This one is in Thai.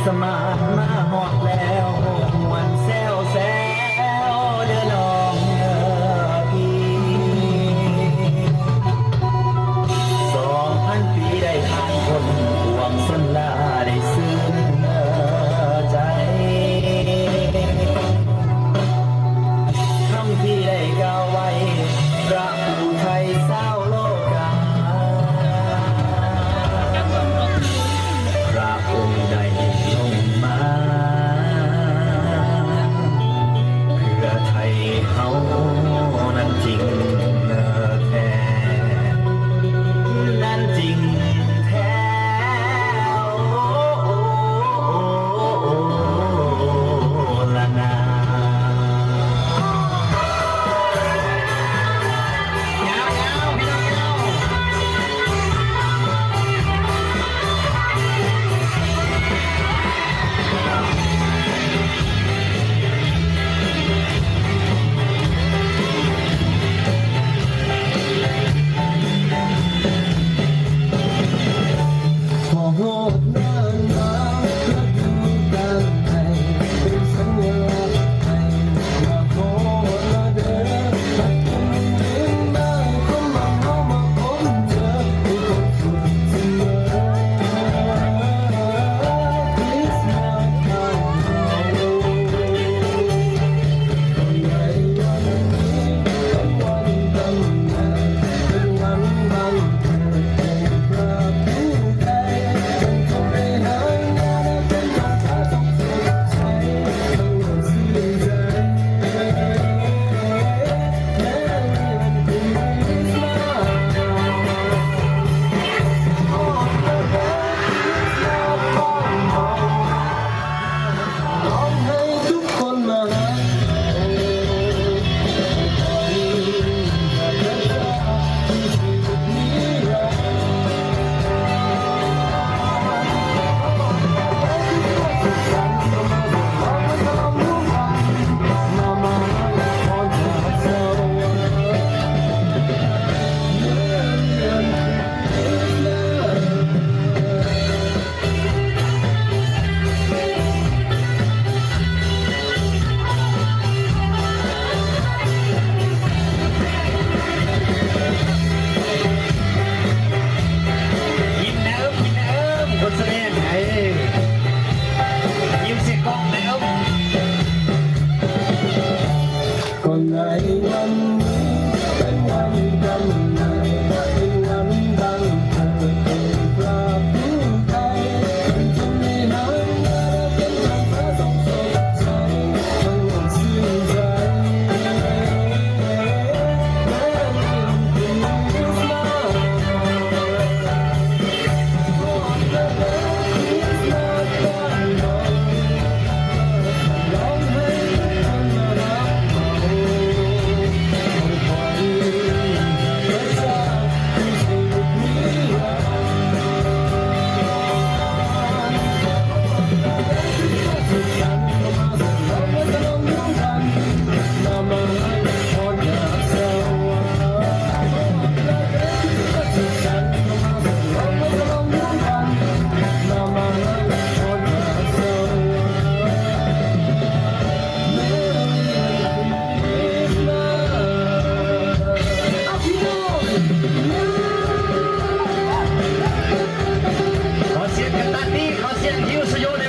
สมาร์ทมาหอดแล้วมวนแซวแซวเดินน้องพี่2,000 ปีได้ผ่านคนห่วงสนลาได้ซึ้งใจคำที่ได้กล่าวไว้พระผู้ไทยเศร้าโลกาพระองค์ได้ลงมาเพื่อไทยเฮานั้นจริงแท้นั้นจริงแท้ละนาคนในวันนี้เป็นวันดำนาเป็นวันดังเธอเป็นพระผู้ไทยจะมีหางและเป็นทางฟ้าส่องสดใสทั้งหมดสิ้นใจแม้ยิ่งเป็นคริสต์มาสโอ้แต่แล้วคริสต์มาสบ้านเราร้องให้ทุกคนมารับขอเสียงกันตันนี้ขอเสียงยิวสโยน